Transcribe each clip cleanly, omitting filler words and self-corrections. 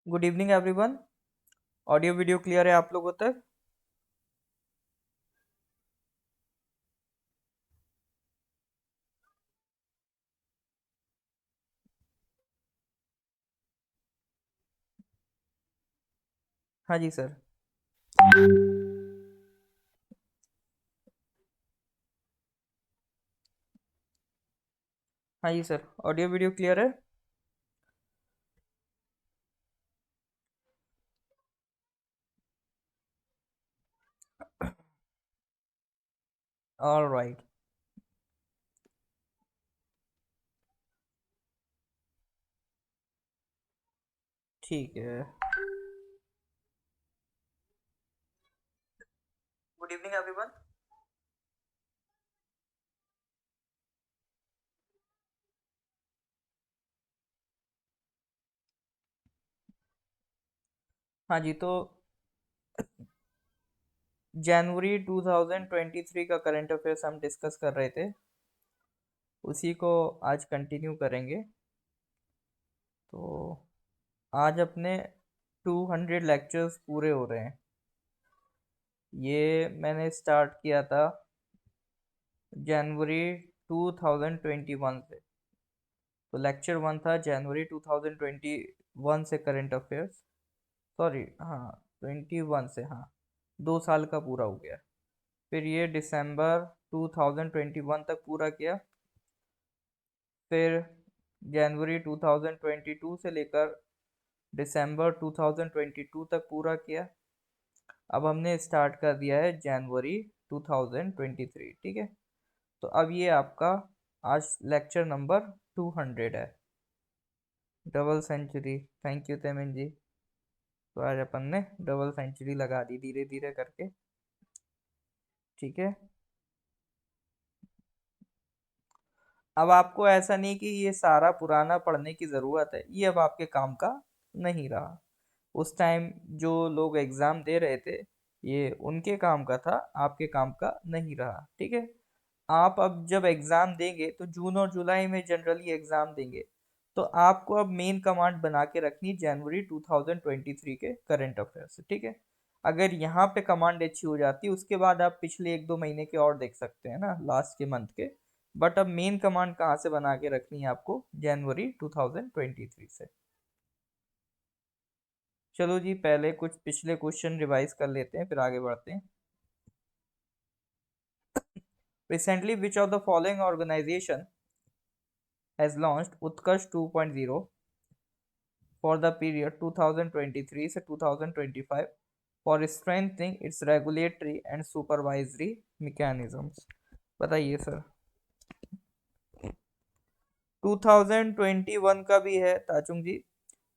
Good evening everyone. Audio video clear है आप लोगों तक? हाँ जी सर। हाँ जी सर, ऑडियो वीडियो क्लियर है। All right. ठीक है। Good evening everyone. हाँ जी, तो जनवरी 2023 का करंट अफेयर्स हम डिस्कस कर रहे थे, उसी को आज कंटिन्यू करेंगे। तो आज अपने 200 लेक्चर्स पूरे हो रहे हैं। ये मैंने स्टार्ट किया था जनवरी 2021 से। तो लेक्चर वन था जनवरी 2021 से करंट अफेयर्स। सॉरी, हाँ, 21 से, हाँ, 2 साल का पूरा हो गया। फिर ये दिसंबर 2021 तक पूरा किया। फिर जनवरी 2022 से लेकर दिसंबर 2022 तक पूरा किया। अब हमने स्टार्ट कर दिया है जनवरी 2023, ठीक है। तो अब ये आपका आज लेक्चर नंबर 200 है। डबल सेंचुरी, थैंक यू तेमन जी। तो आज अपन ने डबल सेंचुरी लगा दी धीरे धीरे करके, ठीक है। अब आपको ऐसा नहीं कि ये सारा पुराना पढ़ने की ज़रूरत है, ये अब आपके काम का नहीं रहा। उस टाइम जो लोग एग्ज़ाम दे रहे थे, ये उनके काम का था, आपके काम का नहीं रहा, ठीक है। आप अब जब एग्ज़ाम देंगे तो जून और जुलाई में जनरली एग्ज़ाम देंगे, तो आपको अब मेन कमांड बना के रखनी जनवरी 2023 के करंट अफेयर से, ठीक है। अगर यहाँ पे कमांड अच्छी हो जाती है, उसके बाद आप पिछले 1-2 महीने के और देख सकते हैं ना, लास्ट के मंथ के। बट अब मेन कमांड कहाँ से बना के रखनी है आपको? जनवरी 2023 से। चलो जी, पहले कुछ पिछले क्वेश्चन रिवाइज कर लेते हैं, फिर आगे बढ़ते हैं। Recently which of the following organization has launched Utkarsh 2.0 for the period 2023 से 2025 for strengthening its regulatory and supervisory mechanisms? बताइए सर। 2021 का भी है ताचुंग जी,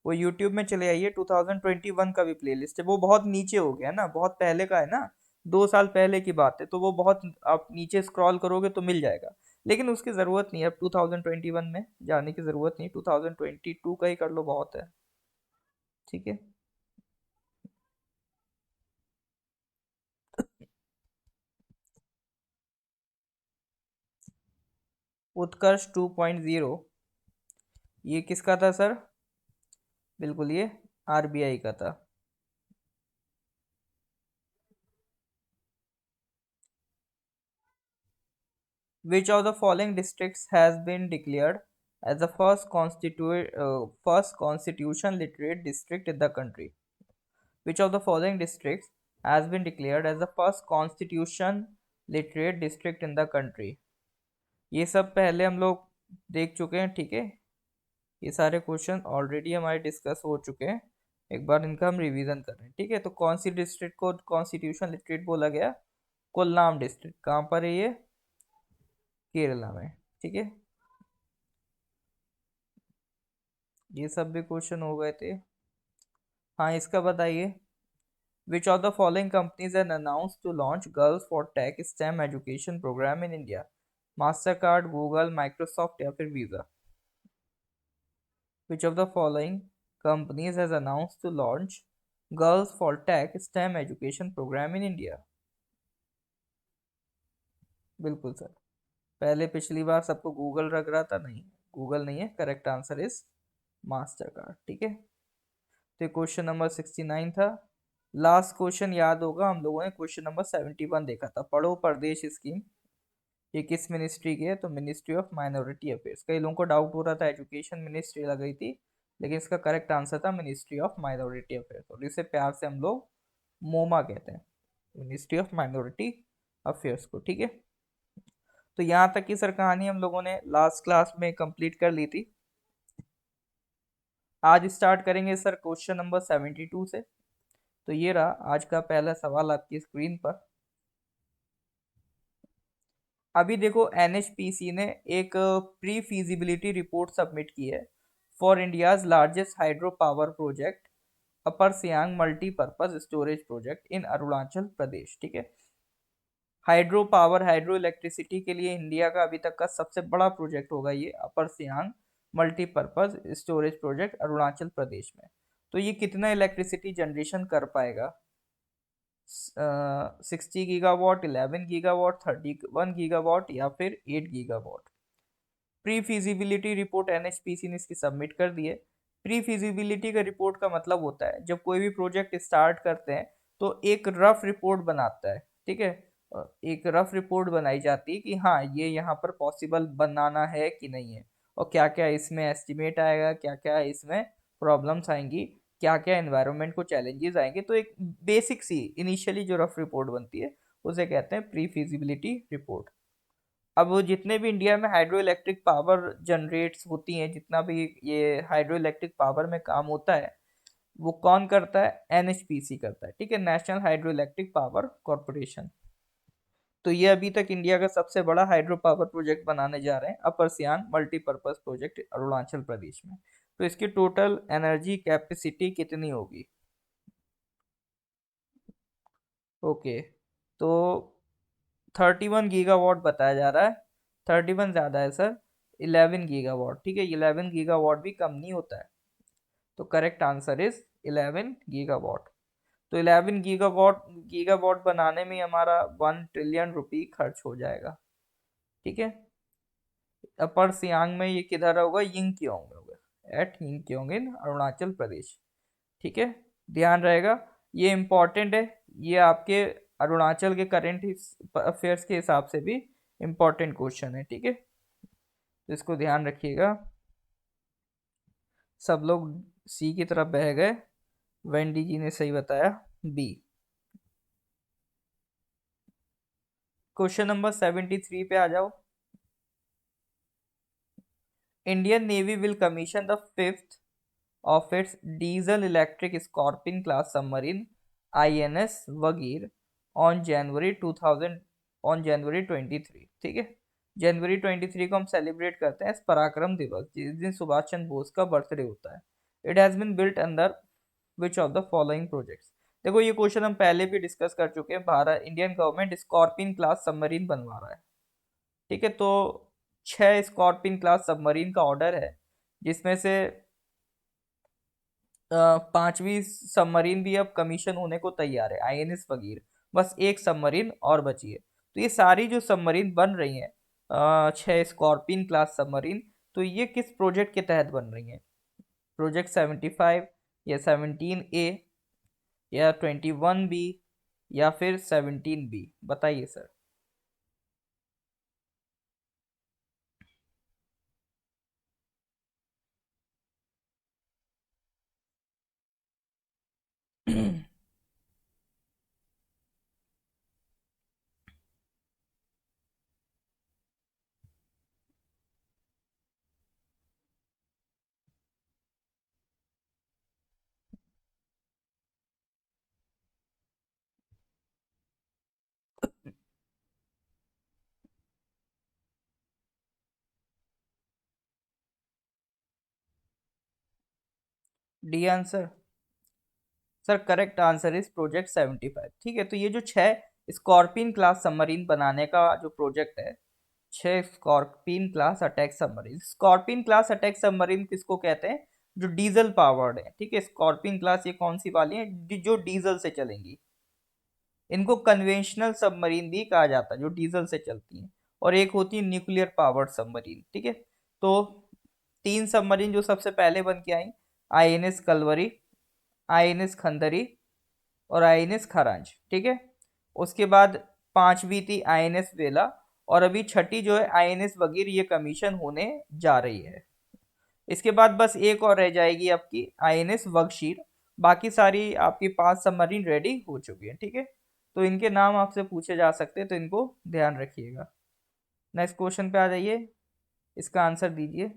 वो यूट्यूब में चले आइए। 2021 का भी प्लेलिस्ट है, वो बहुत नीचे हो गया ना, बहुत पहले का है ना, 2 साल पहले की बात है, तो वो बहुत, आप नीचे स्क्रॉल करोगे तो मिल जाएगा। लेकिन उसकी ज़रूरत नहीं है, अब 2021 में जाने की ज़रूरत नहीं, 2022 का ही कर लो, बहुत है, ठीक है। उत्कर्ष 2.0, ये किसका था सर? बिल्कुल, ये आरबीआई का था। Which of the following districts has been declared as the first constitution literate district in the country? Which of the following districts has been declared as the first constitution literate district in the country? ये सब पहले हम लोग देख चुके हैं, ठीक है। ये सारे क्वेश्चन ऑलरेडी हमारे डिस्कस हो चुके हैं। एक बार इनका हम रिवीजन कर रहे हैं, ठीक है। तो कौन सी डिस्ट्रिक्ट को कॉन्स्टिट्यूशन लिटरेट बोला गया? कोल्लाम डिस्ट्रिक्ट। कहाँ पर है ये? केरला में, ठीक है। ये सब भी क्वेश्चन हो गए थे। हाँ, इसका बताइए। Which of the following companies have announced to launch girls for tech stem education program in India? Master card, Google, Microsoft या फिर visa? Which of the following companies has announced to launch girls for tech stem education program in India? बिल्कुल sir. पहले पिछली बार सबको Google लग रहा था, नहीं, गूगल नहीं है, correct answer is master card, ठीक है। तो क्वेश्चन नंबर 69 था। लास्ट क्वेश्चन याद होगा, हम लोगों ने क्वेश्चन नंबर 71 देखा था, पढ़ो प्रदेश स्कीम। ये किस मिनिस्ट्री की है? तो मिनिस्ट्री ऑफ माइनॉरिटी अफेयर्स। कई लोगों को डाउट हो रहा था एजुकेशन मिनिस्ट्री लग गई थी, लेकिन इसका करेक्ट आंसर था मिनिस्ट्री ऑफ माइनॉरिटी अफेयर्स, और इसे प्यार से हम लोग मोमा कहते हैं, मिनिस्ट्री ऑफ माइनॉरिटी अफेयर्स को। ठीक है, तो यहाँ तक की सर कहानी हम लोगों ने लास्ट क्लास में कंप्लीट कर ली थी। आज स्टार्ट करेंगे सर क्वेश्चन नंबर 72 से। तो ये रहा आज का पहला सवाल आपकी स्क्रीन पर। अभी देखो एनएचपीसी ने एक प्री फीजिबिलिटी रिपोर्ट सबमिट की है for India's largest hydro power project upper Siang multipurpose storage project in Arunachal Pradesh. ठीक है, हाइड्रो पावर हाइड्रो इलेक्ट्रिसिटी के लिए इंडिया का अभी तक का सबसे बड़ा प्रोजेक्ट होगा ये upper Siang multipurpose storage project Arunachal Pradesh में। तो ये कितना इलेक्ट्रिसिटी जनरेशन कर पाएगा? 60 गीगावाट, 11 गीगावाट, 31 गीगावाट या फिर 8 gigawatt. Pre feasibility report NHPC ने इसकी सबमिट कर दी है। प्री फिजिबिलिटी का रिपोर्ट का मतलब होता है जब कोई भी प्रोजेक्ट स्टार्ट करते हैं तो एक रफ रिपोर्ट बनाता है। ठीक है, एक रफ रिपोर्ट बनाई जाती है कि हाँ ये यहाँ पर पॉसिबल बनाना है कि नहीं है, और क्या क्या इसमें एस्टिमेट आएगा, क्या क्या इसमें प्रॉब्लम्स आएंगी, क्या क्या एनवायरनमेंट को चैलेंजेस आएंगे। तो एक बेसिक सी इनिशियली जो रफ रिपोर्ट बनती है उसे कहते हैं प्री फिजिबिलिटी रिपोर्ट। अब वो जितने भी इंडिया में हाइड्रो इलेक्ट्रिक पावर जनरेट्स होती हैं, जितना भी ये हाइड्रो इलेक्ट्रिक पावर में काम होता है वो कौन करता है? एनएचपीसी करता है। ठीक है, national hydro electric power corporation. तो ये अभी तक इंडिया का सबसे बड़ा हाइड्रो पावर प्रोजेक्ट बनाने जा रहे हैं अपर सियांग मल्टीपर्पज प्रोजेक्ट अरुणाचल प्रदेश में। तो इसकी टोटल एनर्जी कैपेसिटी कितनी होगी? ओके, तो 31 गीगावाट बताया जा रहा है। 31 ज़्यादा है सर, 11 गीगावाट। ठीक है, 11 गीगावाट भी कम नहीं होता है। तो करेक्ट आंसर इज 11 गीगावाट। तो 11 गीगावाट गीगावाट बनाने में हमारा 1 ट्रिलियन रुपी खर्च हो जाएगा। ठीक है, अपर सियांग में ये किधर होगा? यिंगकियोंग में होगा, एट यिंगकियोंग इन अरुणाचल प्रदेश। ठीक है, ध्यान रहेगा, ये इंपॉर्टेंट है, ये आपके अरुणाचल के करंट अफेयर्स के हिसाब से भी इंपॉर्टेंट क्वेश्चन है। ठीक है, तो इसको ध्यान रखिएगा। सब लोग सी की तरफ बह गए, वेंडी जी ने सही बताया बी। क्वेश्चन नंबर 73 पे आ जाओ। Indian navy will commission the fifth of its diesel electric Scorpion class submarine INS Vagir on January 2000 on January 23। ठीक है, जनवरी 23 को हम सेलिब्रेट करते हैं पराक्रम दिवस, जिस दिन सुभाष चंद्र बोस का बर्थडे होता है। It has been built under which of the following projects? देखो ये क्वेश्चन हम पहले भी डिस्कस कर चुके हैं। Bharat Indian government scorpion class submarine बनवा रहा है। ठीक है, तो 6 स्कॉर्पियन क्लास सबमरीन का ऑर्डर है, जिसमें से पांचवी सबमरीन भी अब कमीशन होने को तैयार है, आईएनएस वगीर। बस एक सबमरीन और बची है। तो ये सारी जो सबमरीन बन रही हैं, 6 स्कॉर्पियन क्लास सबमरीन, तो ये किस प्रोजेक्ट के तहत बन रही हैं? प्रोजेक्ट 75 या 17A या 21B या फिर 17B? बताइए sir. D answer? Sir correct answer is project 75। ठीक है, तो ये जो 6 स्कॉर्पियन क्लास सबमरीन बनाने का जो प्रोजेक्ट है, 6 scorpion class attack submarine. Scorpion class attack submarine किसको कहते हैं? जो डीजल पावर्ड है। ठीक है, स्कॉर्पियन क्लास ये कौन सी वाली है? जो डीजल से चलेंगी। इनको कन्वेंशनल सबमरीन भी कहा जाता है, जो डीजल से चलती हैं। और एक होती है न्यूक्लियर पावर्ड सबमरीन। ठीक है, तो 3 सबमरीन जो सबसे पहले बन के आई, आईएनएस कलवरी, आईएनएस खंदरी और आईएनएस खरांज, ठीक है। उसके बाद पांचवी थी आईएनएस वेला, और अभी छठी जो है आईएनएस वगीर, ये कमीशन होने जा रही है। इसके बाद बस एक और रह जाएगी आपकी आईएनएस वगशीर। बाकी सारी आपकी 5 सबमरीन रेडी हो चुकी है, ठीक है। तो इनके नाम आपसे पूछे जा सकते हैं, तो इनको ध्यान रखिएगा। नेक्स्ट क्वेश्चन पे आ जाइए, इसका आंसर दीजिए।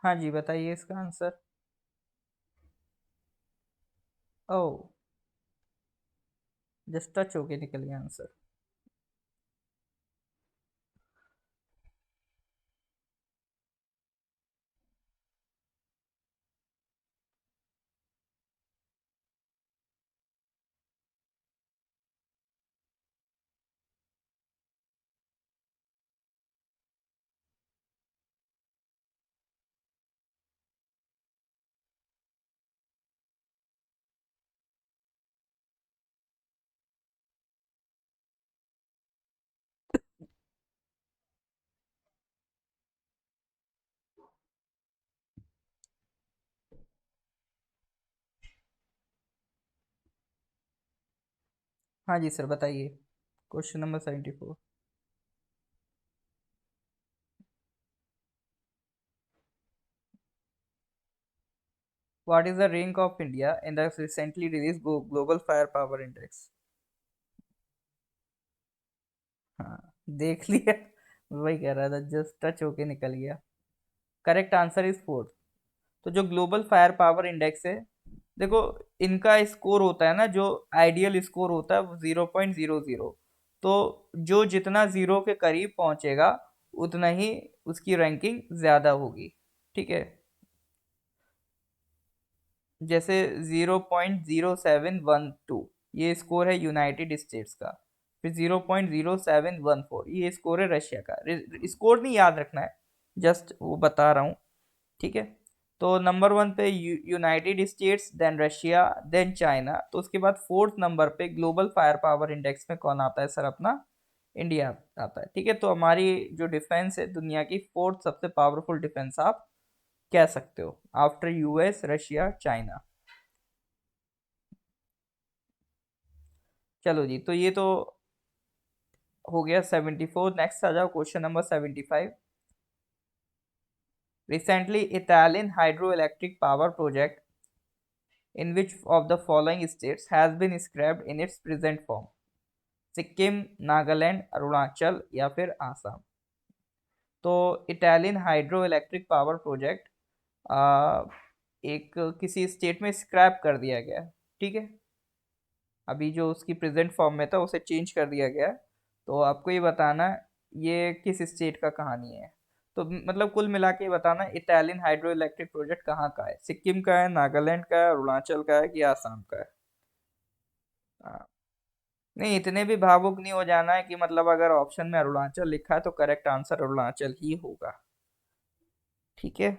हाँ जी, बताइए इसका आंसर। ओ, जस्ट टच होके निकल गया आंसर। हाँ जी सर, बताइए। Question number 74। What is the rank of India in the recently release global fire power index? हाँ, देख लिया। वही कह रहा था, जस्ट टच होके निकल गया। Correct answer is fourth. तो जो ग्लोबल फायर पावर इंडेक्स है, देखो, इनका स्कोर होता है ना, जो आइडियल स्कोर होता है वो 0.00। तो जो जितना जीरो के करीब पहुंचेगा, उतना ही उसकी रैंकिंग ज्यादा होगी, ठीक है। जैसे 0.0712 ये स्कोर है यूनाइटेड स्टेट्स का। फिर 0.0714 ये स्कोर है रशिया का। स्कोर नहीं याद रखना है, जस्ट वो बता रहा हूँ, ठीक है। तो नंबर वन पे United States, then Russia, then China. तो उसके बाद फोर्थ नंबर पे ग्लोबल फायर पावर इंडेक्स में कौन आता है सर? अपना इंडिया आता है, ठीक है। तो हमारी जो डिफेंस है, दुनिया की फोर्थ सबसे पावरफुल डिफेंस आप कह सकते हो, आफ्टर यूएस, रशिया, चाइना। चलो जी, तो ये तो हो गया 74। नेक्स्ट आ जाओ, question number 75। Recently Italian hydro electric power project in which of the following states has been scrapped in its present form? Sikkim, Nagaland, Arunachal या फिर आसाम? तो Italian hydro electric power project एक किसी स्टेट में स्क्रैप कर दिया गया है, ठीक है। अभी जो उसकी प्रेजेंट फॉर्म में था उसे चेंज कर दिया गया है। तो आपको ये बताना है, ये किस स्टेट का कहानी है। तो मतलब कुल मिला के बताना, इटालियन हाइड्रो इलेक्ट्रिक प्रोजेक्ट कहाँ का है? सिक्किम का है, नागालैंड का है, अरुणाचल का है कि आसाम का है? हाँ। नहीं, इतने भी भावुक नहीं हो जाना है कि मतलब अगर ऑप्शन में अरुणाचल लिखा है तो करेक्ट आंसर अरुणाचल ही होगा, ठीक है।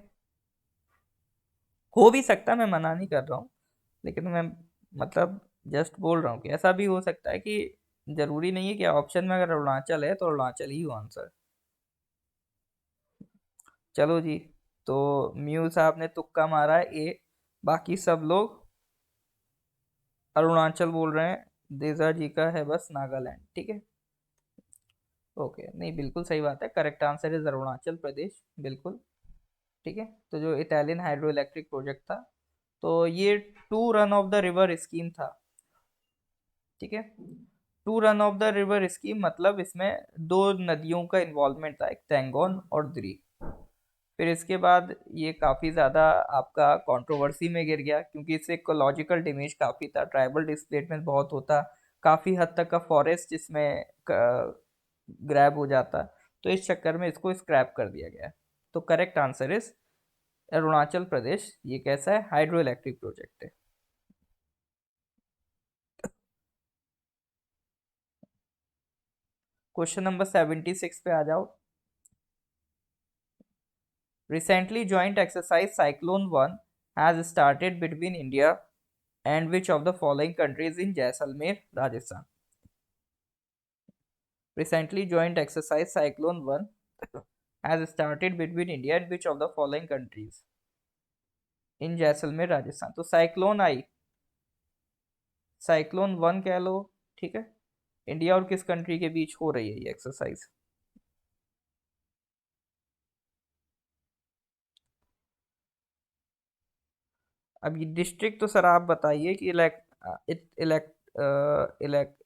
हो भी सकता है, मैं मना नहीं कर रहा हूँ, लेकिन मैं मतलब जस्ट बोल रहा हूँ कि ऐसा भी हो सकता है कि जरूरी नहीं है कि ऑप्शन में अगर अरुणाचल है तो अरुणाचल ही हो आंसर। चलो जी, तो म्यू साहब ने तुक्का मारा है ए, बाकी सब लोग अरुणाचल बोल रहे हैं। देजा जी का है बस नागालैंड, ठीक है। ओके, नहीं बिल्कुल सही बात है, correct answer is Arunachal Pradesh, बिल्कुल, ठीक है। तो जो इटालियन हाइड्रो इलेक्ट्रिक प्रोजेक्ट था, तो ये to run of the river scheme था, ठीक है। To run of the river scheme मतलब इसमें दो नदियों का इन्वॉल्वमेंट था, एक तेंगोन और द्री। फिर इसके बाद ये काफ़ी ज़्यादा आपका कंट्रोवर्सी में गिर गया, क्योंकि इससे इकोलॉजिकल डैमेज काफ़ी था, ट्राइबल डिस्प्लेसमेंट बहुत होता, काफ़ी हद तक का फॉरेस्ट इसमें ग्रैब हो जाता। तो इस चक्कर में इसको स्क्रैप कर दिया गया। तो correct answer is Arunachal Pradesh ये कैसा है, हाइड्रो इलेक्ट्रिक प्रोजेक्ट है। क्वेश्चन नंबर 76 पे आ जाओ। Recently joint exercise cyclone one has started between India and which of the following countries in Jaisalmer Rajasthan. Recently joint exercise Cyclone 1 has started between India and which of the following countries in Jaisalmer Rajasthan. तो cyclone आई, cyclone one कह लो, ठीक है। India और किस country के बीच हो रही है ये एक्सरसाइज? अब ये डिस्ट्रिक्ट तो सर आप बताइए कि इलेक्ट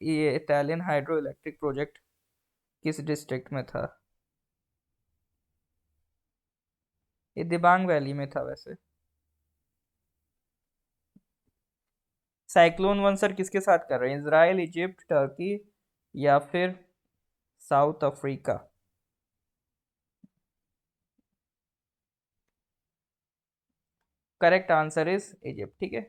ये इटालियन हाइड्रो इलेक्ट्रिक प्रोजेक्ट किस डिस्ट्रिक्ट में था? ये दिबांग वैली में था वैसे। साइक्लोन वन सर किसके साथ कर रहे हैं, इसराइल, इजिप्ट, टर्की या फिर south Africa? Correct answer is Egypt, ठीक है।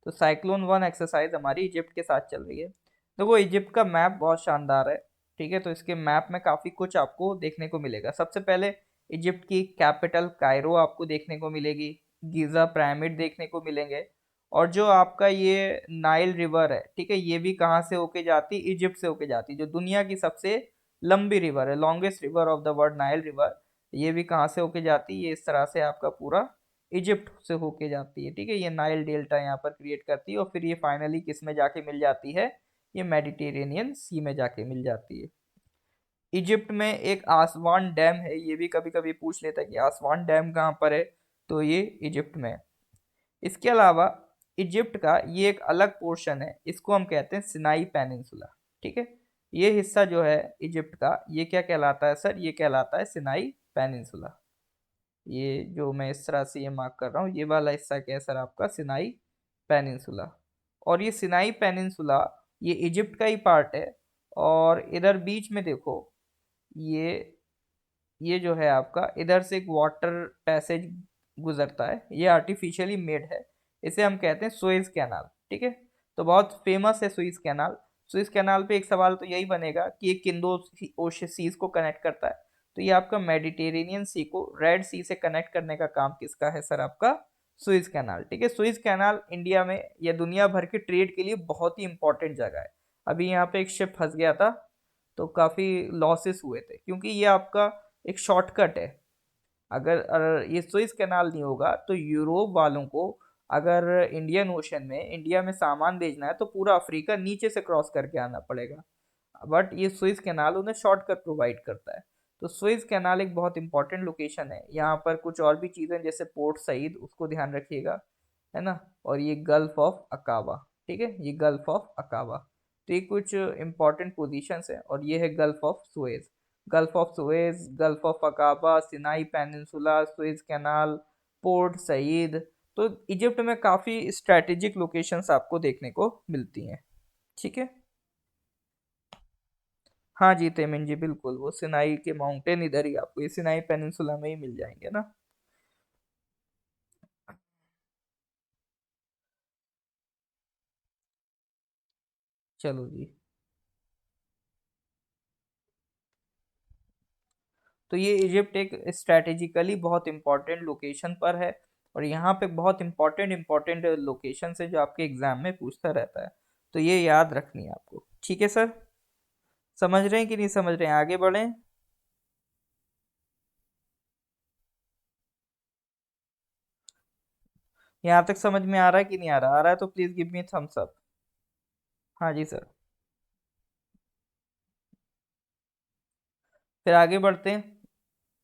तो साइक्लोन वन एक्सरसाइज हमारी इजिप्ट के साथ चल रही है। देखो इजिप्ट का मैप बहुत शानदार है, ठीक है। तो इसके मैप में काफी कुछ आपको देखने को मिलेगा। सबसे पहले इजिप्ट की कैपिटल कायरो आपको देखने को मिलेगी, गीजा पिरामिड देखने को मिलेंगे, और जो आपका ये नाइल रिवर है, ठीक है, ये भी कहाँ से होके जाती, इजिप्ट से होके जाती, जो दुनिया की सबसे लंबी रिवर है, longest river of the world, Nile river. ये भी कहाँ से होके जाती है, ये इस तरह से आपका पूरा इजिप्ट से होके जाती है, ठीक है। ये नाइल डेल्टा यहाँ पर क्रिएट करती है और फिर ये फाइनली किस में जाके मिल जाती है, ये मेडिटेरेनियन सी में जाके मिल जाती है। इजिप्ट में एक आसवान डैम है, ये भी कभी कभी पूछ लेता है कि आसवान डैम कहाँ पर है, तो ये इजिप्ट में है। इसके अलावा इजिप्ट का ये एक अलग पोर्शन है, इसको हम कहते हैं सिनाई पेनिनसुला, ठीक है। ये हिस्सा जो है इजिप्ट का, ये क्या कहलाता है सर, ये कहलाता है सिनाई पेनिनसुला। ये जो मैं इस तरह से ये मार्क कर रहा हूँ, ये वाला हिस्सा क्या है सर आपका, सिनाई पेनिनसुला। और ये सिनाई पेनिनसुला ये इजिप्ट का ही पार्ट है। और इधर बीच में देखो, ये ये जो है आपका, इधर से एक वाटर पैसेज गुजरता है, ये आर्टिफिशियली मेड है, इसे हम कहते हैं सुएज कैनाल, ठीक है। तो बहुत फेमस है सुएज कैनाल। सुएज कैनाल पे एक सवाल तो यही बनेगा कि ये किन दो ओशन सीज को कनेक्ट करता है। तो ये आपका मेडिटेरेनियन सी को रेड सी से कनेक्ट करने का काम किसका है सर, आपका सुएज कैनाल, ठीक है। सुएज कैनाल इंडिया में या दुनिया भर के ट्रेड के लिए बहुत ही इंपॉर्टेंट जगह है। अभी यहाँ पे एक शिप फंस गया था, तो काफी लॉसेस हुए थे, क्योंकि ये आपका एक शॉर्टकट है। अगर ये सुइस कैनाल नहीं होगा तो यूरोप वालों को अगर इंडियन ओशन में इंडिया में सामान भेजना है तो पूरा अफ्रीका नीचे से क्रॉस करके आना पड़ेगा। बट ये सुइस कैनाल उन्हें शॉर्टकट प्रोवाइड करता है। तो सुइस कैनाल एक बहुत इंपॉर्टेंट लोकेशन है। यहाँ पर कुछ और भी चीज़ें जैसे पोर्ट सईद, उसको ध्यान रखिएगा, है ना। और ये गल्फ ऑफ अकाबा, ठीक है, ये गल्फ ऑफ अकाबा। तो ये कुछ इंपॉर्टेंट पोजीशंस है, और ये है gulf of Suez, gulf of Suez, gulf of Aqaba, Sinai peninsula, Suez canal, Port Said. तो इजिप्ट में काफ़ी स्ट्रेटेजिक लोकेशंस आपको देखने को मिलती हैं, ठीक है। हाँ जी तेमिन जी, बिल्कुल, वो सिनाई के माउंटेन इधर ही आपको ये सिनाई पेनिनसुला में ही मिल जाएंगे ना। चलो जी। तो ये इजिप्ट एक स्ट्रेटेजिकली बहुत इंपॉर्टेंट लोकेशन पर है, और यहाँ पे बहुत इंपॉर्टेंट इंपॉर्टेंट लोकेशन है जो आपके एग्जाम में पूछता रहता है। तो ये याद रखनी है आपको, ठीक है सर। समझ रहे हैं कि नहीं समझ रहे हैं, आगे बढ़ें। यहाँ तक समझ में आ रहा है कि नहीं आ रहा, आ रहा है तो please give me thumbs up. हाँ जी सर। फिर आगे बढ़ते हैं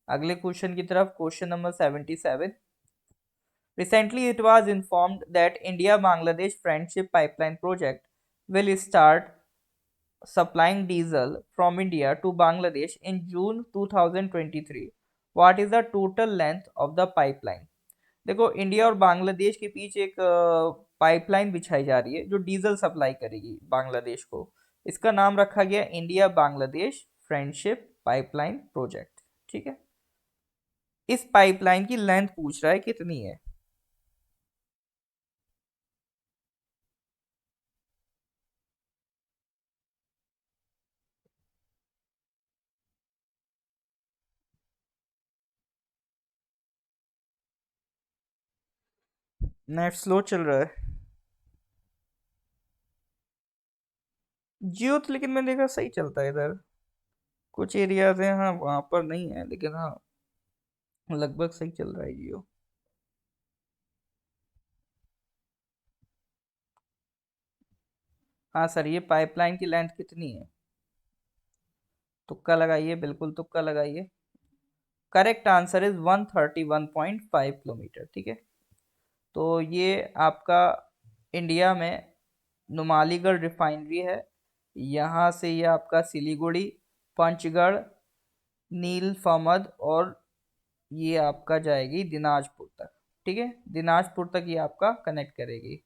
अगले क्वेश्चन की तरफ। Question number 77। Recently, it was informed that India-Bangladesh Friendship Pipeline Project will start supplying diesel from India to Bangladesh in June 2023. What is the total length of the pipeline? देखो India और बांग्लादेश के बीच एक pipeline बिछाई जा रही है जो diesel supply करेगी बांग्लादेश को। इसका नाम रखा गया India Bangladesh friendship pipeline project, ठीक है। इस पाइपलाइन की लेंथ पूछ रहा है कितनी है। नेट स्लो चल रहा है। जियो तो लेकिन मैंने देखा सही चलता है इधर। कुछ एरियाज हैं हाँ वहां पर नहीं है, लेकिन हाँ लगभग सही चल रहा है जियो। हाँ सर, ये पाइपलाइन की लेंथ कितनी है? तुक्का लगाइए, बिल्कुल तुक्का लगाइए। Correct answer is 131.5 kilometre. ठीक है, तो ये आपका इंडिया में नुमालीगढ़ रिफाइनरी है। यहाँ से ये आपका सिलीगुड़ी, पंचगढ़, नीलफामद और ये आपका जाएगी दिनाजपुर तक। ठीक है, दिनाजपुर तक ये आपका कनेक्ट करेगी।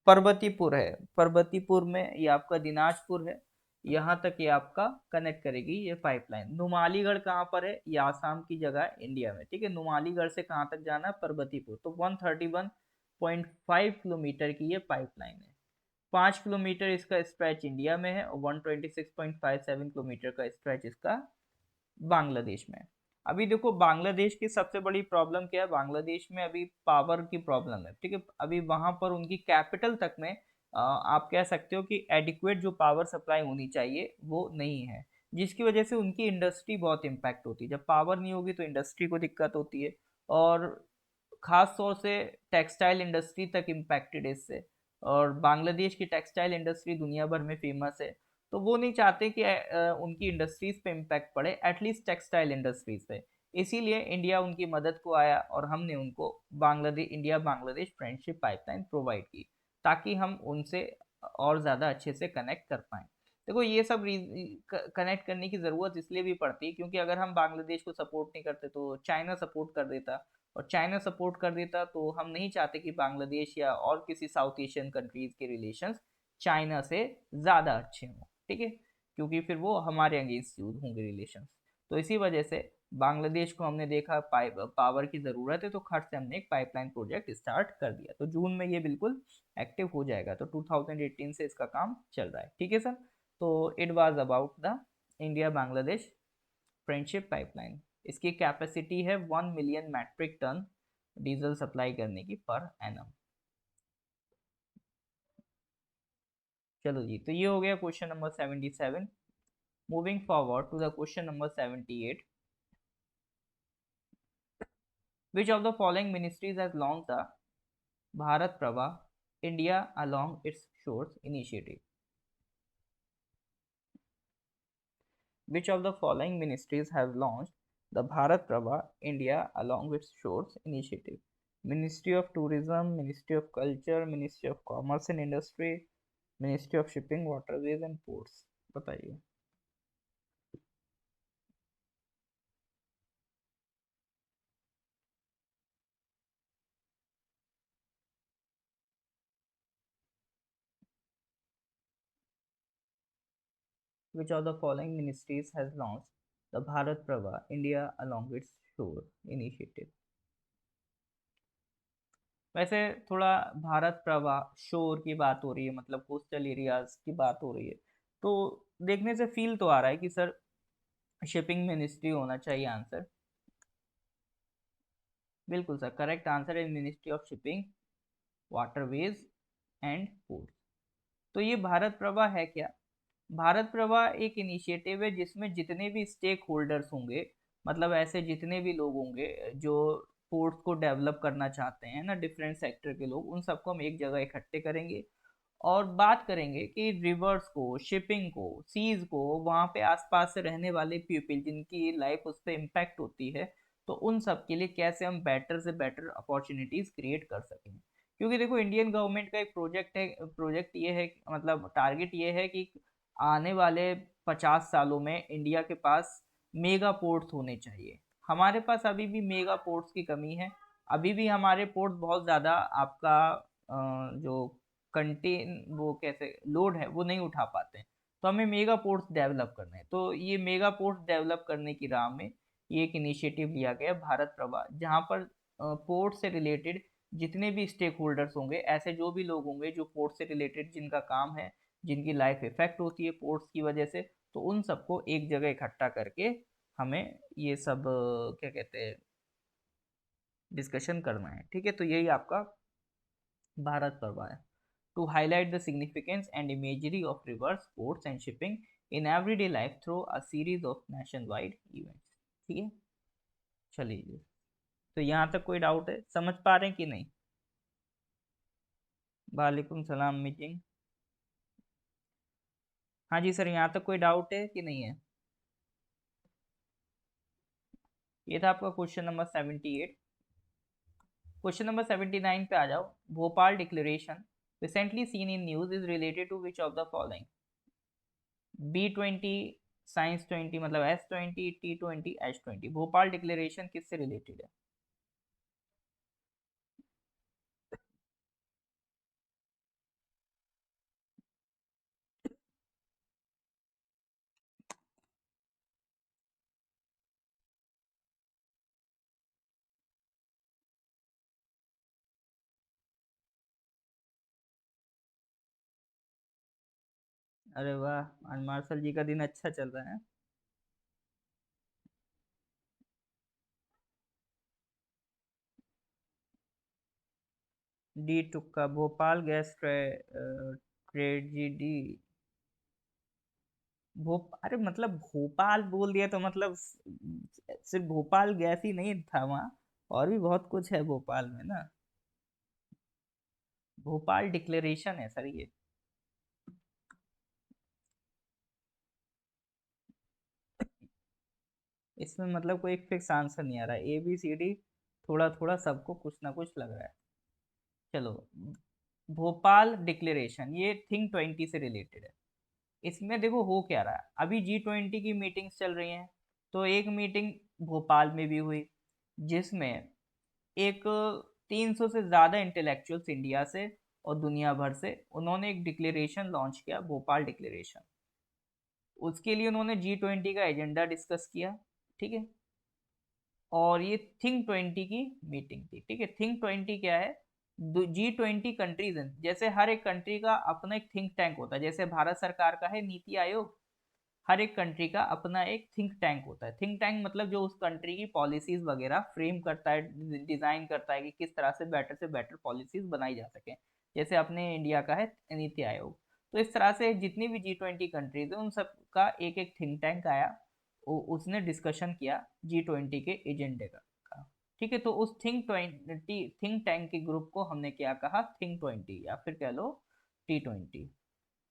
पर्वतीपुर है, पर्वतीपुर में ये आपका दिनाजपुर है, यहाँ तक ये आपका कनेक्ट करेगी ये पाइपलाइन। नुमालीगढ़ कहाँ पर है? ये आसाम की जगह है इंडिया में। ठीक है, नुमालीगढ़ से कहाँ तक जाना है? पर्वतीपुर। तो 131.5 किलोमीटर की ये पाइपलाइन है। 5 किलोमीटर इसका स्ट्रेच इंडिया में है और 126.57 किलोमीटर का स्ट्रेच इसका बांग्लादेश में। अभी देखो बांग्लादेश की सबसे बड़ी प्रॉब्लम क्या है, बांग्लादेश में अभी पावर की प्रॉब्लम है। ठीक है, अभी वहां पर उनकी कैपिटल तक में आप कह सकते हो कि एडिक्वेट जो पावर सप्लाई होनी चाहिए वो नहीं है, जिसकी वजह से उनकी इंडस्ट्री बहुत इम्पैक्ट होती है। जब पावर नहीं होगी तो इंडस्ट्री को दिक्कत होती है, और खास तौर से टेक्सटाइल इंडस्ट्री तक इम्पैक्टेड है इससे। और बांग्लादेश की टेक्सटाइल इंडस्ट्री दुनिया भर में फेमस है, तो वो नहीं चाहते कि उनकी इंडस्ट्रीज पे इम्पैक्ट पड़े, एटलीस्ट टेक्सटाइल इंडस्ट्रीज पे। इसीलिए इंडिया उनकी मदद को आया और हमने उनको Bangladesh India Bangladesh friendship pipeline provide की, ताकि हम उनसे और ज़्यादा अच्छे से कनेक्ट कर पाएँ। देखो ये सब कनेक्ट करने की ज़रूरत इसलिए भी पड़ती है क्योंकि अगर हम बांग्लादेश को सपोर्ट नहीं करते तो चाइना सपोर्ट कर देता, और चाइना सपोर्ट कर देता तो हम नहीं चाहते कि बांग्लादेश या और किसी साउथ एशियन कंट्रीज के रिलेशंस चाइना से ज़्यादा अच्छे हों। ठीक है, क्योंकि फिर वो हमारे अगेंस्ट यूज होंगे रिलेशंस। तो इसी वजह से बांग्लादेश को हमने देखा पावर की ज़रूरत है, तो खट से हमने एक पाइपलाइन प्रोजेक्ट स्टार्ट कर दिया। तो जून में ये बिल्कुल एक्टिव हो जाएगा, तो 2018 से इसका काम चल रहा है। ठीक है सर, तो it was about the India Bangladesh friendship pipeline. इसकी कैपेसिटी है 1 million metric ton diesel supply करने की पर एनम। चलो जी, तो ये हो गया question number 77। Moving forward to the question number 78। Which of the following ministries has launch the Bharat Prabha India along its shores initiative? Which of the following ministries have launched the Bharat Prabha India Along its Shores initiative? Ministry of Tourism, Ministry of Culture, Ministry of Commerce and Industry, Ministry of Shipping, Waterways and Ports. बताइए। Which of the following ministries has launched the Bharat Prabha India Along its Shore initiative? वैसे थोड़ा भारत प्रवाह शोर की बात हो रही है, मतलब कोस्टल एरियाज की बात हो रही है, तो देखने से फील तो आ रहा है कि सर शिपिंग मिनिस्ट्री होना चाहिए आंसर। बिल्कुल सर, करेक्ट आंसर है ministry of shipping, waterways and port. तो ये भारत प्रवाह है क्या? भारत प्रवाह एक इनिशिएटिव है जिसमें जितने भी स्टेक होल्डर्स होंगे, मतलब ऐसे जितने भी लोग होंगे जो पोर्ट्स को डेवलप करना चाहते हैं ना, डिफरेंट सेक्टर के लोग, उन सबको हम एक जगह इकट्ठे करेंगे और बात करेंगे कि रिवर्स को, शिपिंग को, सीज को, वहाँ पे आसपास से रहने वाले पीपल जिनकी लाइफ उस पर इम्पैक्ट होती है, तो उन सब के लिए कैसे हम बेटर से बेटर अपॉर्चुनिटीज क्रिएट कर सकें। क्योंकि देखो इंडियन गवर्नमेंट का एक प्रोजेक्ट ये है, मतलब टारगेट ये है कि आने वाले 50 सालों में इंडिया के पास मेगा पोर्ट्स होने चाहिए। हमारे पास अभी भी मेगा पोर्ट्स की कमी है, अभी भी हमारे पोर्ट बहुत ज़्यादा आपका जो कंटेन वो कैसे लोड है वो नहीं उठा पाते हैं। तो हमें मेगा पोर्ट्स डेवलप करने हैं, तो ये मेगा पोर्ट्स डेवलप करने की राह में ये एक इनिशिएटिव लिया गया भारत प्रभा, जहाँ पर पोर्ट से रिलेटेड जितने भी स्टेक होल्डर्स होंगे, ऐसे जो भी लोग होंगे जो पोर्ट से रिलेटेड जिनका काम है, जिनकी लाइफ इफेक्ट होती है पोर्ट्स की वजह से, तो उन सबको एक जगह इकट्ठा करके हमें ये सब क्या कहते हैं डिस्कशन करना है। ठीक है, तो यही आपका भारत पर्व है। To highlight the significance and imagery of rivers ports and shipping in everyday life through a series of nation wide events. ठीक है, चलिए, तो यहाँ तक कोई डाउट है, समझ पा रहे हैं कि नहीं? वालेकुम सलाम मीटिंग। हाँ जी सर, यहाँ तक कोई डाउट है कि नहीं है? ये था आपका क्वेश्चन नंबर 78। क्वेश्चन नंबर 79 पे आ जाओ। Bhopal declaration recently seen in news is related to which of the following? B20, science 20, मतलब S20, T20, H20। Bhopal declaration किससे रिलेटेड है? अरे वाह, आज मार्शल जी का दिन अच्छा चल रहा है। डी टुक्का, भोपाल गैस ट्रेजिडी। अरे मतलब भोपाल बोल दिया तो मतलब सिर्फ भोपाल गैस ही नहीं था वहाँ, और भी बहुत कुछ है भोपाल में ना। भोपाल डिक्लेरेशन है सर ये। इसमें मतलब कोई एक फिक्स आंसर नहीं आ रहा है, ABCD थोड़ा थोड़ा सबको कुछ ना कुछ लग रहा है। चलो, भोपाल डिक्लेरेशन ये थिंक 20 से रिलेटेड है। इसमें देखो हो क्या रहा है, अभी G20 की मीटिंग्स चल रही हैं। तो एक मीटिंग भोपाल में भी हुई, जिसमें एक 300 से ज़्यादा इंटेलेक्चुअल्स इंडिया से और दुनिया भर से, उन्होंने एक डिक्लेरेशन लॉन्च किया, भोपाल डिक्लेरेशन। उसके लिए उन्होंने G20 का एजेंडा डिस्कस किया। ठीक है, और ये थिंक 20 की मीटिंग थी। ठीक है, थिंक 20 क्या है? G20 कंट्रीज हैं, जैसे हर एक कंट्री का अपना एक थिंक टैंक होता है, जैसे भारत सरकार का है नीति आयोग, हर एक कंट्री का अपना एक थिंक टैंक होता है। थिंक टैंक मतलब जो उस कंट्री की पॉलिसीज वगैरह फ्रेम करता है, डिजाइन करता है कि किस तरह से बेटर पॉलिसीज बनाई जा सके। जैसे अपने इंडिया का है नीति आयोग। तो इस तरह से जितनी भी G20 कंट्रीज है उन सब का एक एक थिंक टैंक आया, उसने डिस्कशन किया G20 के एजेंडे का। ठीक है, तो उस थिंक टैंक के ग्रुप को हमने क्या कहा? थिंक 20, या फिर कह लो T20।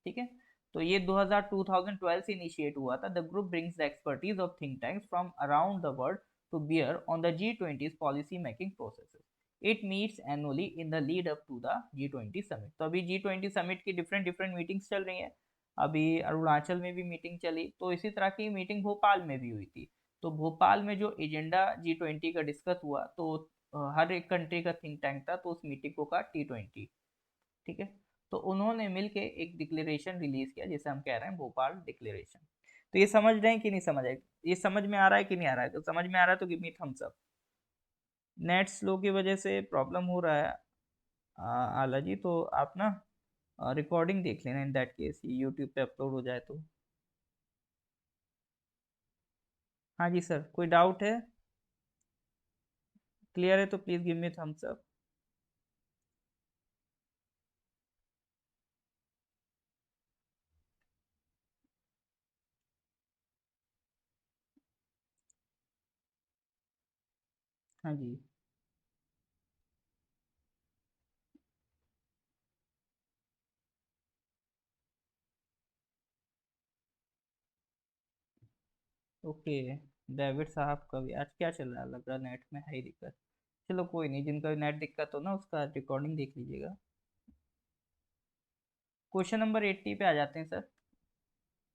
ठीक है, तो ये 2012 से इनिशिएट हुआ था। The group brings the expertise of think tanks from around the world to bear on the G20 policy making processes. It meets annually in the lead up to the G20 summit. तो अभी G20 summit की different different meetings चल रही हैं। अभी अरुणाचल में भी meeting चली, तो इसी तरह की मीटिंग भोपाल में भी हुई थी। तो भोपाल में जो एजेंडा G20 का डिस्कस हुआ, तो हर एक कंट्री का थिंक टैंक था, तो उस मीटिंग को कहा T20। ठीक है, तो उन्होंने मिलके एक डिक्लेरेशन रिलीज किया, जिसे हम कह रहे हैं भोपाल डिक्लेरेशन। तो ये समझ रहे हैं कि नहीं समझ आए? ये समझ में आ रहा है कि नहीं आ रहा है? तो समझ में आ रहा है तो give me thumbs up. Net slow की वजह से प्रॉब्लम हो रहा है आला जी, तो आप ना रिकॉर्डिंग देख लेना, इन दैट केस ये यूट्यूब पे अपलोड हो जाए तो। हाँ जी सर, कोई डाउट है? क्लियर है तो please give me thumbs up. हाँ जी, ओके। डेविड साहब का भी आज क्या चल रहा है? लग रहा नेट में है ही दिक्कत। चलो कोई नहीं, जिनका नेट दिक्कत हो ना उसका रिकॉर्डिंग देख लीजिएगा। क्वेश्चन नंबर 80 पे आ जाते हैं sir.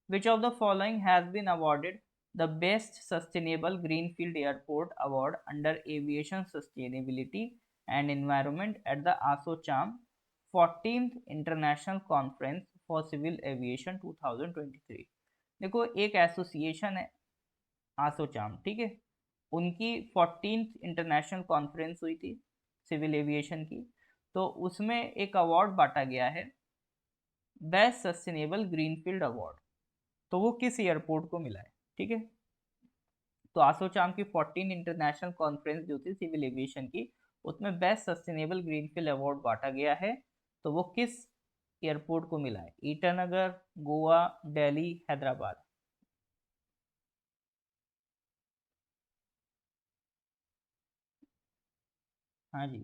Which of the following has been awarded the Best Sustainable Greenfield Airport Award under Aviation Sustainability and Environment at the ASOCHAM 14th International Conference for Civil Aviation 2023? देखो, एक association है आसोचाम, ठीक है, उनकी 14th international conference हुई थी civil aviation की, तो उसमें एक अवार्ड बांटा गया है, बेस्ट सस्टेनेबल ग्रीनफील्ड अवार्ड। तो वो किस एयरपोर्ट को मिला है? ठीक है, तो आसोचाम की 14 इंटरनेशनल कॉन्फ्रेंस जो थी सिविल एविएशन की, उसमें बेस्ट सस्टेनेबल ग्रीनफील्ड अवार्ड बांटा गया है। तो वो किस एयरपोर्ट को मिला है? ईटानगर, गोवा, दिल्ली, हैदराबाद। हाँ जी।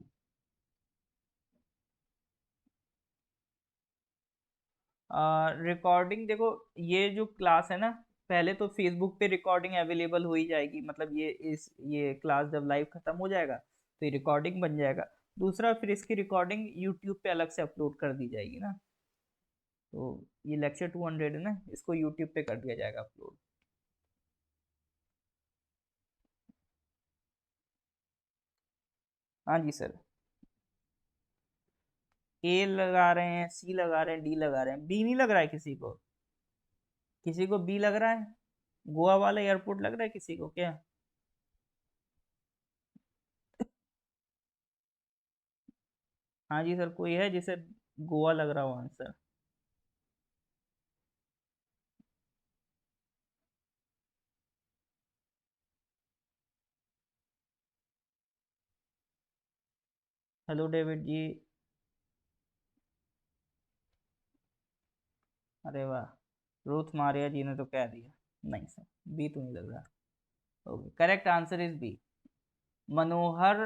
रिकॉर्डिंग देखो, ये जो क्लास है ना, पहले तो फेसबुक पे रिकॉर्डिंग अवेलेबल हो ही जाएगी, मतलब ये क्लास जब लाइव खत्म हो जाएगा तो ये रिकॉर्डिंग बन जाएगा। दूसरा, फिर इसकी रिकॉर्डिंग यूट्यूब पे अलग से अपलोड कर दी जाएगी ना। तो ये लेक्चर 200 है ना, इसको यूट्यूब पे कर दिया जाएगा अपलोड। हाँ जी सर। ए लगा रहे हैं, सी लगा रहे हैं, डी लगा रहे हैं, बी नहीं लग रहा है किसी को? किसी को बी लग रहा है? गोवा वाला एयरपोर्ट लग रहा है किसी को क्या? हाँ जी सर, कोई है जिसे गोवा लग रहा हो आंसर? हेलो डेविड जी। अरे वाह, रुथ मारिया जी ने तो कह दिया। नहीं सर, बी तो नहीं लग रहा। Okay, correct answer is B, Manohar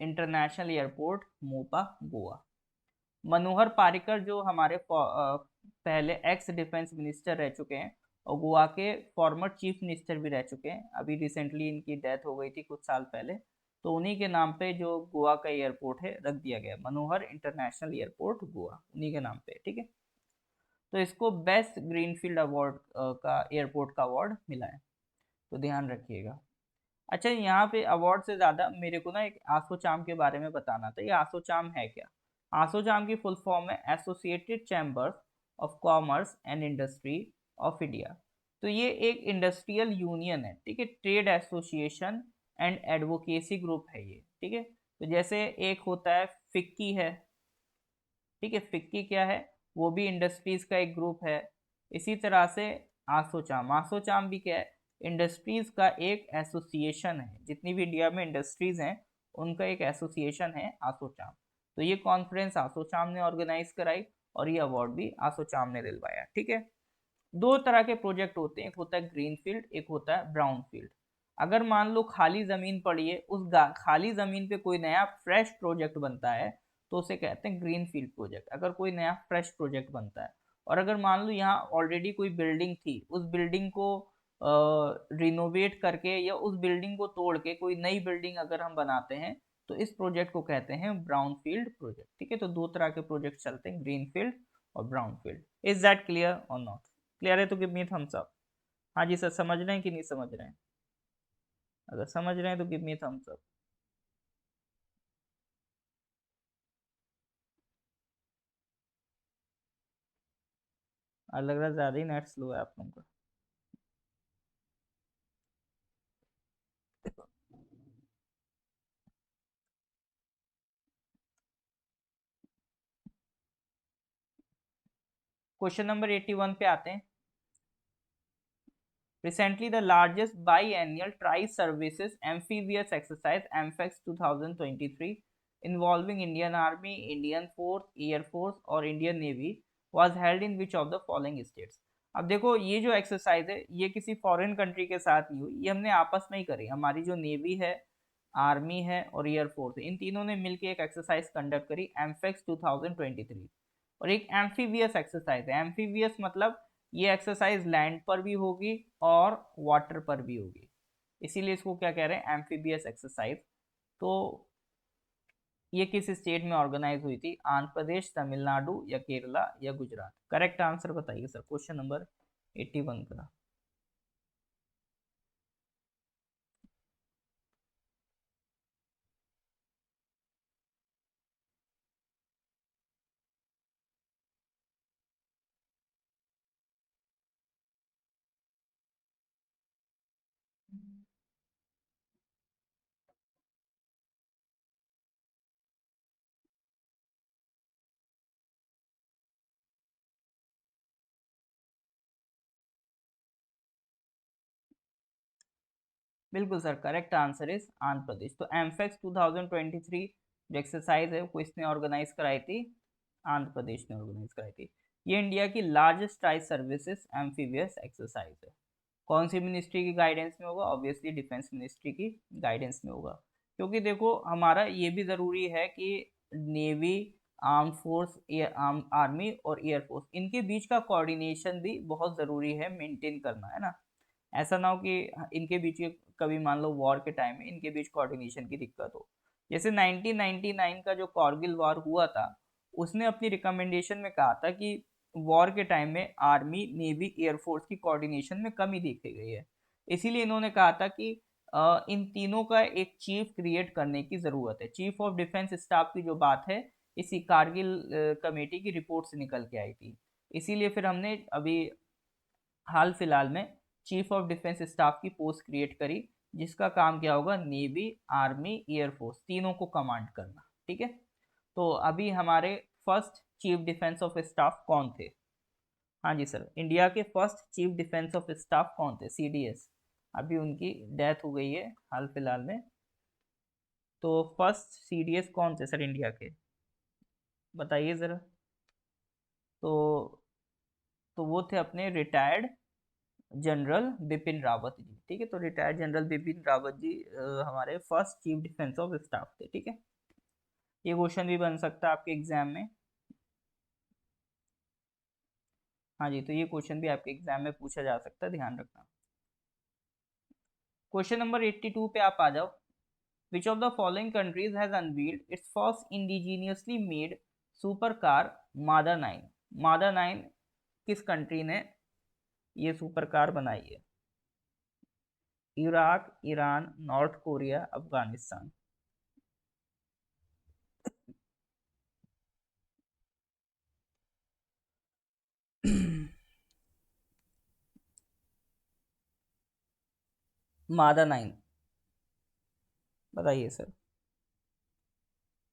international airport, Mopa, Goa. Manohar Parrikar जो हमारे पहले एक्स डिफेंस मिनिस्टर रह चुके हैं, और गोवा के फॉर्मर चीफ मिनिस्टर भी रह चुके हैं, अभी रिसेंटली इनकी डेथ हो गई थी कुछ साल पहले। तो उन्हीं के नाम पे जो गोवा का एयरपोर्ट है रख दिया गया, मनोहर इंटरनेशनल एयरपोर्ट गोवा, उन्हीं के नाम पे। ठीक है, तो इसको बेस्ट ग्रीनफील्ड अवार्ड का एयरपोर्ट का अवार्ड मिला है, तो ध्यान रखिएगा। अच्छा, यहाँ पे अवार्ड से ज़्यादा मेरे को ना एक आसोचाम के बारे में बताना था, ये आसोचाम है क्या? आसोचाम की फुल फॉर्म है associated chambers of commerce and industry of India. तो ये एक इंडस्ट्रियल यूनियन है, ठीक है, trade association and advocacy group है ये। ठीक है, तो जैसे एक होता है फिक्की है, ठीक है, फिक्की क्या है? वो भी इंडस्ट्रीज का एक ग्रुप है। इसी तरह से आसोचाम, आसोचाम भी क्या है? इंडस्ट्रीज का एक एसोसिएशन है, जितनी भी इंडिया में इंडस्ट्रीज हैं उनका एक एसोसिएशन है आसोचाम। तो ये कॉन्फ्रेंस आसोचाम ने ऑर्गेनाइज कराई, और ये अवार्ड भी आसोचाम ने दिलवाया। ठीक है, दो तरह के प्रोजेक्ट होते हैं, एक होता है ग्रीन फील्ड, एक होता है ब्राउन फील्ड। अगर मान लो खाली जमीन पड़ी है, उस खाली जमीन पे कोई नया फ्रेश प्रोजेक्ट बनता है, तो उसे कहते हैं ग्रीन फील्ड प्रोजेक्ट, अगर कोई नया फ्रेश प्रोजेक्ट बनता है। और अगर मान लो यहाँ ऑलरेडी कोई बिल्डिंग थी, उस बिल्डिंग को रिनोवेट करके या उस बिल्डिंग को तोड़ के कोई नई बिल्डिंग अगर हम बनाते हैं, तो इस प्रोजेक्ट को कहते हैं ब्राउन फील्ड प्रोजेक्ट। ठीक है, तो दो तरह के प्रोजेक्ट चलते हैं, ग्रीन फील्ड और brown field. Is that clear और नॉट? क्लियर है तो गिव मी थम्स अप। हाँ जी सर, समझ रहे हैं कि नहीं समझ रहे हैं? अगर समझ रहे हैं तो गिव मी थम्स अप। लग रहा है ज़्यादा ही नेट स्लो है आप लोगों का। क्वेश्चन नंबर 81 पे आते हैं। Recently, the largest biennial tri-services amphibious exercise AMFEX 2023 involving Indian Army, Indian Force, Air Force और Indian Navy was held in which of the following states? अब देखो, ये जो एक्सरसाइज है ये किसी फॉरेन कंट्री के साथ नहीं हुई, ये हमने आपस में ही करी। हमारी जो नेवी है, आर्मी है और एयर फोर्स है, इन तीनों ने मिलकर एक एक्सरसाइज कंडक्ट करी, एम्फेक्स 2023। और एक एम्फीबियस एक्सरसाइज है, एम्फीबियस मतलब ये एक्सरसाइज लैंड पर भी होगी और वाटर पर भी होगी, इसीलिए इसको क्या कह रहे हैं? Amphibious exercise. तो ये किस स्टेट में ऑर्गेनाइज हुई थी? आंध्र प्रदेश, तमिलनाडु या केरला या गुजरात? करेक्ट आंसर बताइए सर, क्वेश्चन नंबर 81 का। बिल्कुल sir, correct answer is Andhra Pradesh. तो एमफेक्स 2023 जो एक्सरसाइज है वो किसने ऑर्गेनाइज कराई थी? आंध्र प्रदेश ने ऑर्गेनाइज कराई थी। ये इंडिया की largest tri services amphibious exercise है। कौन सी मिनिस्ट्री की गाइडेंस में होगा? ऑब्वियसली डिफेंस मिनिस्ट्री की गाइडेंस में होगा। क्योंकि देखो हमारा ये भी ज़रूरी है कि नेवी, आर्म फोर्स, आर्मी और एयरफोर्स, इनके बीच का कोऑर्डिनेशन भी बहुत ज़रूरी है मेंटेन करना, है ना। ऐसा ना हो कि इनके बीच कभी मान लो वॉर के टाइम में इनके बीच कोऑर्डिनेशन की दिक्कत हो। जैसे 1999 का जो कारगिल वॉर हुआ था, उसने अपनी रिकमेंडेशन में कहा था कि वॉर के टाइम में आर्मी, नेवी, एयरफोर्स की कोऑर्डिनेशन में कमी देखी गई है। इसीलिए इन्होंने कहा था कि इन तीनों का एक चीफ क्रिएट करने की ज़रूरत है। चीफ ऑफ डिफेंस स्टाफ की जो बात है, इसी कारगिल कमेटी की रिपोर्ट से निकल के आई थी। इसीलिए फिर हमने अभी हाल फिलहाल में चीफ ऑफ डिफेंस स्टाफ की पोस्ट क्रिएट करी, जिसका काम क्या होगा? नेवी, आर्मी, एयरफोर्स तीनों को कमांड करना। ठीक है। तो अभी हमारे first chief defence of staff कौन थे? हाँ जी सर, इंडिया के first chief defence of staff कौन थे? सीडीएस। अभी उनकी डेथ हो गई है हाल फिलहाल में। तो फर्स्ट सीडीएस कौन थे सर इंडिया के? बताइए ज़रा। तो तो वो थे अपने रिटायर्ड जनरल बिपिन रावत जी। ठीक है, तो रिटायर्ड जनरल बिपिन रावत जी हमारे first chief defence of staff थे। ठीक है, ये क्वेश्चन भी बन सकता है आपके एग्जाम में। हाँ जी, तो ये क्वेश्चन भी आपके एग्जाम में पूछा जा सकता है, ध्यान रखना। क्वेश्चन नंबर 82 पे आप आ जाओ। विच of the following countries has unveiled it's first indigenously made super car मादर 9? मादर 9 किस कंट्री ने ये सुपर कार बनाई है? Iraq, Iran, north Korea, Afghanistan. मादा 9, बताइए सर।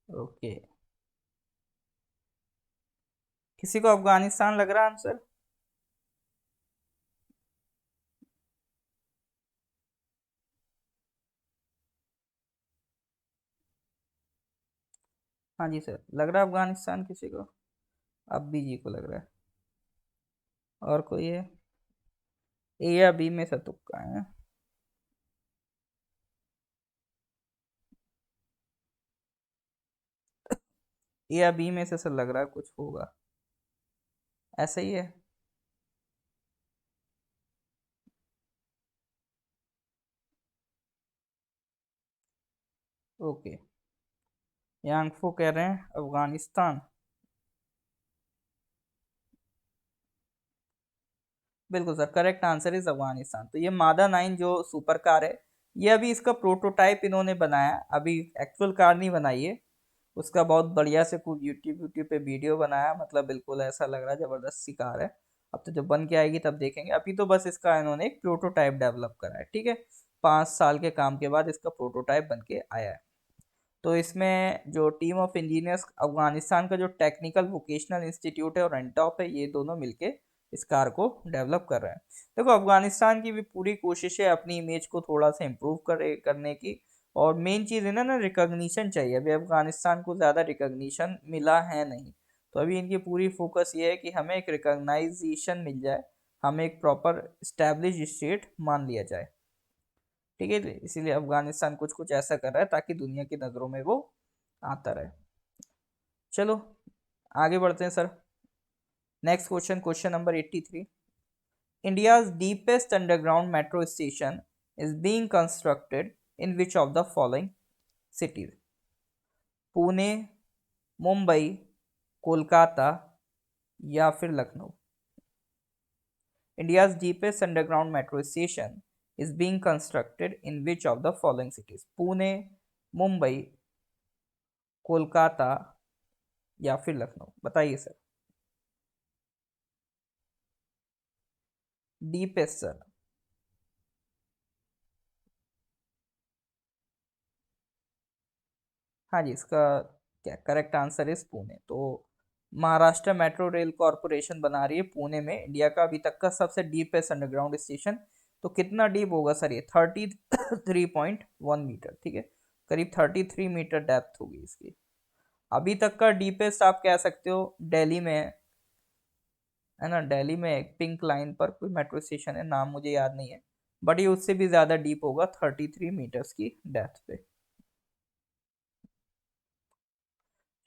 ओके, किसी को अफगानिस्तान लग रहा है आंसर? हाँ जी सर, लग रहा है अफगानिस्तान किसी को। अब्बी जी को लग रहा है। और कोई है? ए या बी में से तुक्का है? ए या बी में से सर लग रहा है कुछ होगा। ऐसा ही है। ओके, यांगफो कह रहे हैं अफगानिस्तान। बिल्कुल sir, correct answer is Afghanistan. तो ये मादा 9 जो सुपर कार है, ये अभी इसका प्रोटोटाइप इन्होंने बनाया, अभी एक्चुअल कार नहीं बनाई है। उसका बहुत बढ़िया से कुछ यूट्यूब यूट्यूब पे वीडियो बनाया, मतलब बिल्कुल ऐसा लग रहा है जबरदस्त सी कार है। अब तो जब बन के आएगी तब देखेंगे, अभी तो बस इसका इन्होंने एक प्रोटोटाइप डेवलप करा है। ठीक है, 5 साल के काम के बाद इसका प्रोटोटाइप बन के आया है। तो इसमें जो टीम ऑफ इंजीनियर्स अफगानिस्तान का जो टेक्निकल वोकेशनल इंस्टीट्यूट है और एनटॉप है, ये दोनों मिलके इस कार को डेवलप कर रहे हैं। देखो अफगानिस्तान की भी पूरी कोशिश है अपनी इमेज को थोड़ा सा इम्प्रूव करने की। और मेन चीज़ है ना रिकॉग्निशन चाहिए। अभी अफगानिस्तान को ज़्यादा रिकॉग्निशन मिला है नहीं। तो अभी इनकी पूरी फोकस ये है कि हमें एक रिकॉग्नाइजेशन मिल जाए, हमें एक प्रॉपर स्टैब्लिश स्टेट मान लिया जाए। ठीक है, इसीलिए अफगानिस्तान कुछ कुछ ऐसा कर रहा है ताकि दुनिया की नज़रों में वो आता रहे। चलो आगे बढ़ते हैं sir. Next question, question number 83। India's deepest underground metro station is being constructed in which of the following cities? Pune, Mumbai, Kolkata या फिर Lucknow. India's deepest underground metro station is being constructed in which of the following cities? Pune, Mumbai, Kolkata या फिर लखनऊ, बताइए sir. Deepest sir. हाँ जी, इसका क्या correct answer is Pune. तो Maharashtra metro rail corporation बना रही है पुणे में इंडिया का अभी तक का सबसे डीपेस्ट अंडरग्राउंड स्टेशन। तो कितना डीप होगा सर ये? 33.1 मीटर, ठीक है, करीब 33 मीटर डेप्थ होगी इसकी। अभी तक का डीपेस्ट आप कह सकते हो दिल्ली में है ना, दिल्ली में एक पिंक लाइन पर कोई मेट्रो स्टेशन है, नाम मुझे याद नहीं है, बट ये उससे भी ज्यादा डीप होगा 33 मीटर्स की डेप्थ पे।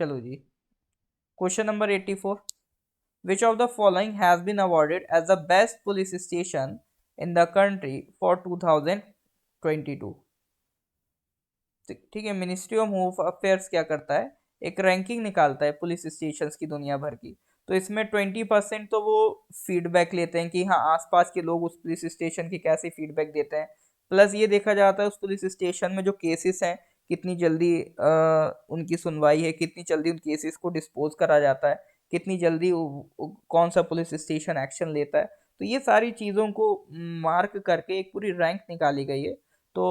चलो जी, question number 84, which of the following has been awarded as the best police station in the country for 2022? ठीक है, मिनिस्ट्री ऑफ होम अफेयर्स क्या करता है, एक रैंकिंग निकालता है पुलिस स्टेशन की दुनिया भर की। तो इसमें 20% तो वो फीडबैक लेते हैं कि हाँ आसपास के लोग उस पुलिस स्टेशन की कैसे फीडबैक देते हैं, प्लस ये देखा जाता है उस पुलिस स्टेशन में जो केसेस हैं कितनी जल्दी उनकी सुनवाई है, कितनी जल्दी उन केसेस को डिस्पोज करा जाता है, कितनी जल्दी कौन सा पुलिस स्टेशन एक्शन लेता है। तो ये सारी चीज़ों को मार्क करके एक पूरी रैंक निकाली गई है। तो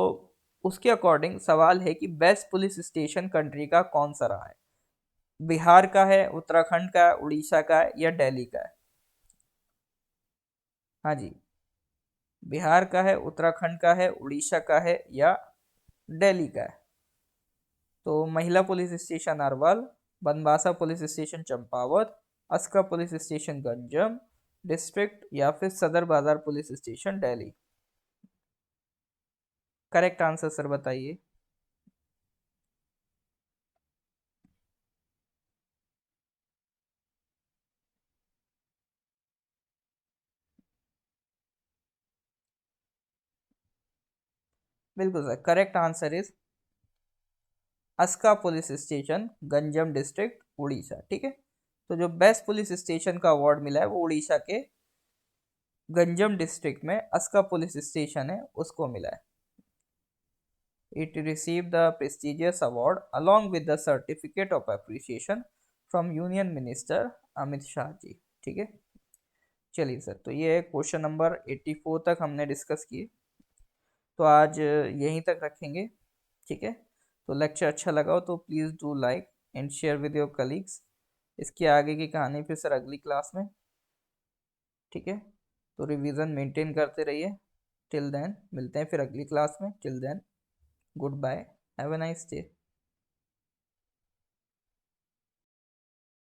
उसके अकॉर्डिंग सवाल है कि बेस्ट पुलिस स्टेशन कंट्री का कौन सा रहा है? बिहार का है, उत्तराखंड का है, उड़ीसा का है, या दिल्ली का है? हाँ जी, बिहार का है, उत्तराखंड का है, उड़ीसा का है, या दिल्ली का है? तो महिला police station Arwal, Banbasa police station Champawat, Aska police station Ganjam district, या फिर सदर बाजार police station Delhi? Correct answer sir बताइए। बिल्कुल sir, correct answer is Aska police station Ganjam district Orissa, ठीक है। तो जो बेस्ट पुलिस स्टेशन का अवार्ड मिला है वो उड़ीसा के गंजम डिस्ट्रिक्ट में अस्का पुलिस स्टेशन है उसको मिला है। It receive the prestigious award along with the certificate of appreciation from union minister Amit Shah ji, ठीक है। चलिए सर, तो ये क्वेश्चन नंबर 84 तक हमने डिस्कस किए, तो आज यहीं तक रखेंगे, ठीक है। तो लेक्चर अच्छा लगा हो तो please do like and share with your colleagues. इसकी आगे की कहानी फिर सर अगली क्लास में, ठीक है। तो रिवीजन मेंटेन करते रहिए। टिल देन मिलते हैं फिर अगली क्लास में। Till then goodbye, have a nice day.